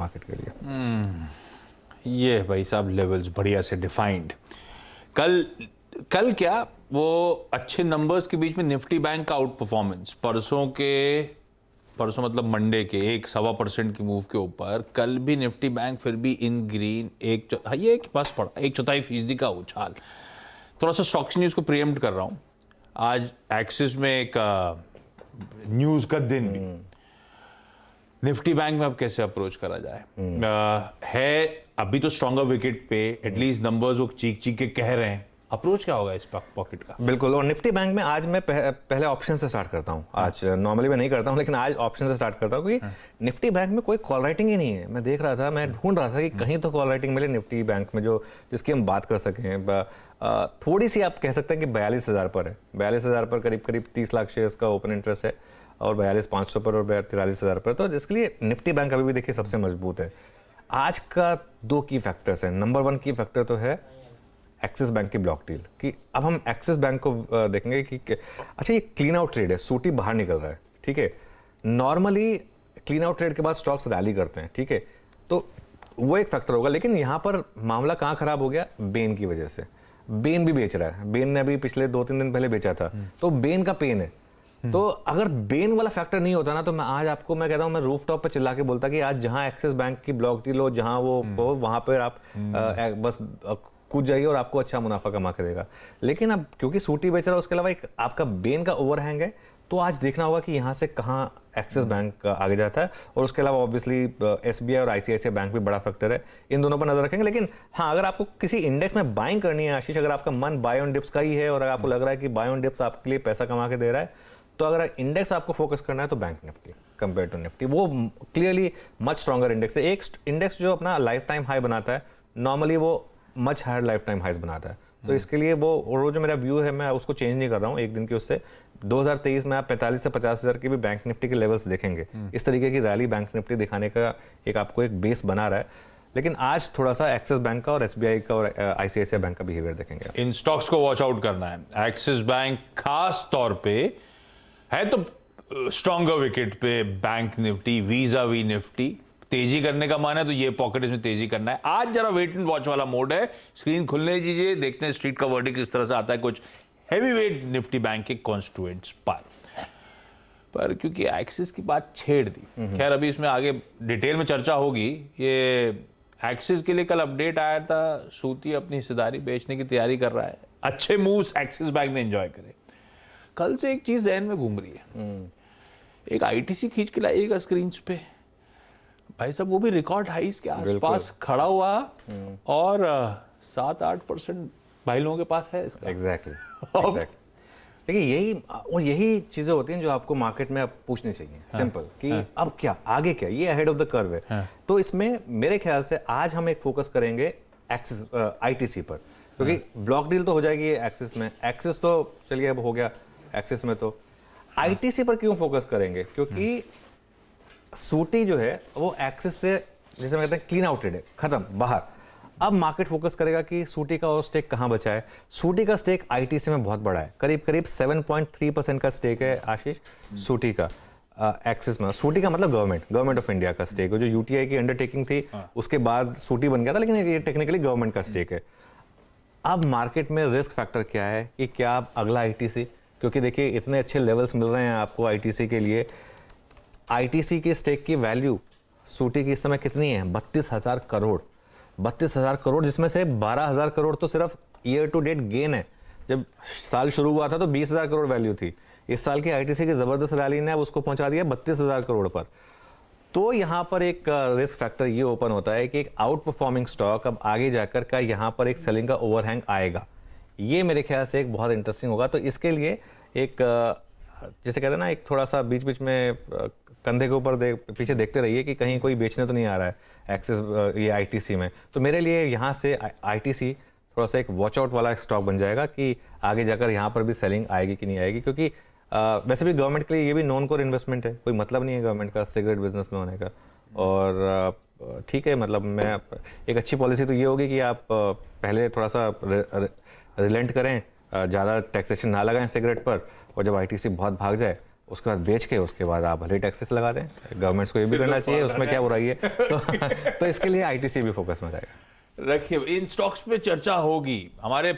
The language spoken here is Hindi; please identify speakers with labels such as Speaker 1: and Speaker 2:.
Speaker 1: मार्केट के लिए।
Speaker 2: ये भाई साहब लेवल्स बढ़िया से डिफाइंड। कल कल क्या वो अच्छे नंबर्स के बीच में निफ्टी बैंक का आउट परफॉर्मेंस परसों मतलब मंडे के 1.25% की मूव के ऊपर कल भी निफ्टी बैंक फिर भी इन ग्रीन ये के पास पड़ा 1/4% का उछाल। थोड़ा सा स्टॉक्स न्यूज को प्रीएम्प्ट कर रहा हूं। आज एक्सिस में एक न्यूज का दिन भी निफ्टी बैंक में अब कैसे अप्रोच करा जाए है अभी तो स्ट्रॉन्गर विकेट पे एटलीस्ट नंबर्स वो चीख चीख के कह रहे हैं। अप्रोच क्या होगा इस पॉकेट का?
Speaker 1: बिल्कुल। और निफ्टी बैंक में आज मैं पहले ऑप्शन से स्टार्ट करता हूं। आज नॉर्मली मैं नहीं करता हूं, लेकिन आज ऑप्शन से स्टार्ट करता हूं क्योंकि निफ्टी बैंक में कोई कॉल राइटिंग ही नहीं है। मैं देख रहा था, मैं ढूंढ रहा था कि कहीं तो कॉल राइटिंग मिले निफ्टी बैंक में जो जिसकी हम बात कर सकें। थोड़ी सी आप कह सकते हैं कि 42,000 पर है। 42,000 पर करीब करीब 30 लाख शेयर्स का ओपन इंटरेस्ट है और 42,500 पर और 43,000 पर। तो जिसके लिए निफ्टी बैंक अभी भी देखिए सबसे मजबूत है। आज का 2 की फैक्टर्स हैं। नंबर 1 की फैक्टर तो है एक्सिस बैंक की ब्लॉक डील कि अब हम एक्सिस बैंक को देखेंगे कि अच्छा ये क्लीन आउट ट्रेड है, सूटी बाहर निकल रहा है, ठीक है। नॉर्मली क्लीन आउट ट्रेड के बाद स्टॉक्स रैली करते हैं, ठीक है, तो वो एक फैक्टर होगा। लेकिन यहाँ पर मामला कहाँ खराब हो गया? बेन की वजह से। बेन भी बेच रहा है। बेन ने अभी पिछले 2-3 दिन पहले बेचा था, तो बेन का पेन है। तो अगर बेन वाला फैक्टर नहीं होता ना, तो मैं आज आपको मैं कहता हूं, मैं रूफ टॉप पे चिल्ला के बोलता कि आज जहां एक्सिस बैंक की ब्लॉक डील हो, जहां वो हो, वहां पर आप बस कूद जाइए और आपको अच्छा मुनाफा कमा के देगा। लेकिन अब क्योंकि सूटी बेच रहा है, उसके अलावा एक आपका बेन का ओवरहैंग है, तो आज देखना होगा कि यहाँ से कहाँ एक्सिस बैंक आगे जाता है। और उसके अलावा ऑब्वियसली एसबीआई और आईसीआईसीआई बैंक भी बड़ा फैक्टर है। इन दोनों पर नजर रखेंगे। लेकिन हाँ, अगर आपको किसी इंडेक्स में बाइंग करनी है आशीष, अगर आपका मन बाय ऑन डिप्स का ही है और अगर आपको लग रहा है कि बाय ऑन डिप्स आपके लिए पैसा कमा के दे रहा है, तो अगर इंडेक्स आपको फोकस करना है तो bank Nifty compare to Nifty वो क्लियरली मच स्ट्रॉन्गर इंडेक्स है। एक इंडेक्स जो अपना लाइफ टाइम हाई बनाता है, नॉर्मली वो much higher lifetime highs बनाता है। तो इसके लिए वो जो मेरा व्यू है, मैं उसको चेंज नहीं कर रहा हूँ एक दिन की उससे। 2023 में आप 45 से 50,000 की भी बैंक निफ्टी के लेवल्स देखेंगे। इस तरीके की रैली बैंक निफ्टी दिखाने का एक आपको एक बेस बना रहा है। लेकिन आज थोड़ा सा एक्सिस बैंक का और एसबीआई का और आईसीआईसीआई बैंक का बिहेवियर देखेंगे।
Speaker 2: इन स्टॉक्स को वॉच आउट करना है। एक्सिस बैंक खास तौर पे है तो स्ट्रॉन्गर विकेट पे bank Nifty vis-a-vis Nifty तेजी करने का मान है तो ये पॉकेट इसमें तेजी करना है। आज जरा वेट एंड वॉच वाला मोड है। स्क्रीन खुलने दीजिए, देखते हैं स्ट्रीट का वर्डिक्ट किस तरह से आता है कुछ हैवी वेट निफ्टी बैंक के कॉन्स्टिट्यूएंट्स पर क्योंकि एक्सिस की बात छेड़ दी, खैर अभी इसमें आगे डिटेल में चर्चा होगी। ये एक्सिस के लिए कल अपडेट आया था, सूती अपनी हिस्सेदारी बेचने की तैयारी कर रहा है। अच्छे मूव्स एक्सिस बैंक ने एंजॉय करे। कल से एक चीज जहन में घूम रही है, एक आईटीसी खींच के लाइएगा स्क्रीन पे भाई साहब, वो भी रिकॉर्ड हाइस के आसपास खड़ा हुआ और 7-8% भाई लोगों के पास है इसका।
Speaker 1: एग्जैक्टली देखिए यही चीजें होती हैं जो आपको मार्केट में अब पूछनी चाहिए। सिंपल कि अब क्या आगे क्या, ये अहेड ऑफ द कर्व है। तो इसमें मेरे ख्याल से आज हम एक फोकस करेंगे एक्सिस आईटीसी पर, क्योंकि ब्लॉक डील तो हो जाएगी एक्सिस में। एक्सिस तो चलिए अब हो गया एक्सिस में, तो आईटीसी पर क्यों फोकस करेंगे? क्योंकि सूटी जो है वो एक्सिस से जैसे मैं कहते हैं क्लीन आउटेड है, खत्म बाहर। अब मार्केट फोकस करेगा कि सूटी का और स्टेक कहां बचा है। सूटी का स्टेक आईटीसी में बहुत बड़ा है, करीब करीब 7.3% का स्टेक है आशीष सूटी का एक्सिस में। सूटी का मतलब गवर्नमेंट ऑफ इंडिया का स्टेक है। जो यूटीआई की अंडरटेकिंग थी उसके बाद सूटी बन गया था, लेकिन ये टेक्निकली गवर्नमेंट का स्टेक है। अब मार्केट में रिस्क फैक्टर क्या है कि क्या अब अगला आईटीसी, क्योंकि देखिए इतने अच्छे लेवल्स मिल रहे हैं आपको आईटीसी के लिए। आईटीसी की स्टेक की वैल्यू सूटी की इस समय कितनी है? 32,000 करोड़। 32,000 करोड़, जिसमें से 12,000 करोड़ तो सिर्फ ईयर टू डेट गेन है। जब साल शुरू हुआ था तो 20,000 करोड़ वैल्यू थी। इस साल की आईटीसी की जबरदस्त रैली ने अब उसको पहुंचा दिया 32,000 करोड़ पर। तो यहां पर एक रिस्क फैक्टर ये ओपन होता है कि एक आउट परफॉर्मिंग स्टॉक अब आगे जाकर का यहां पर एक सेलिंग का ओवरहैंग आएगा। ये मेरे ख्याल से एक बहुत इंटरेस्टिंग होगा। तो इसके लिए एक जैसे कहते हैं ना, एक थोड़ा सा बीच बीच में कंधे के ऊपर पीछे देखते रहिए कि कहीं कोई बेचने तो नहीं आ रहा है एक्सिस ये आईटीसी में। तो मेरे लिए यहाँ से आईटीसी थोड़ा सा एक वॉच आउट वाला स्टॉक बन जाएगा कि आगे जाकर यहाँ पर भी सेलिंग आएगी कि नहीं आएगी। क्योंकि वैसे भी गवर्नमेंट के लिए ये भी नॉन कोर इन्वेस्टमेंट है, कोई मतलब नहीं है गवर्नमेंट का सिगरेट बिजनेस में होने का। और ठीक है, मतलब मैं एक अच्छी पॉलिसी तो ये होगी कि आप पहले थोड़ा सा रिलेंट करें, ज़्यादा टैक्सेशन ना लगाएं सिगरेट पर, और जब आईटीसी बहुत भाग जाए उसके बाद बेच के उसके बाद आप भले टैक्सेस लगा दें, गवर्नमेंट्स को ये भी करना चाहिए, उसमें क्या बुराई है। तो इसके लिए आईटीसी भी फोकस में रहेगा।
Speaker 2: रखिए, इन स्टॉक्स पे चर्चा होगी हमारे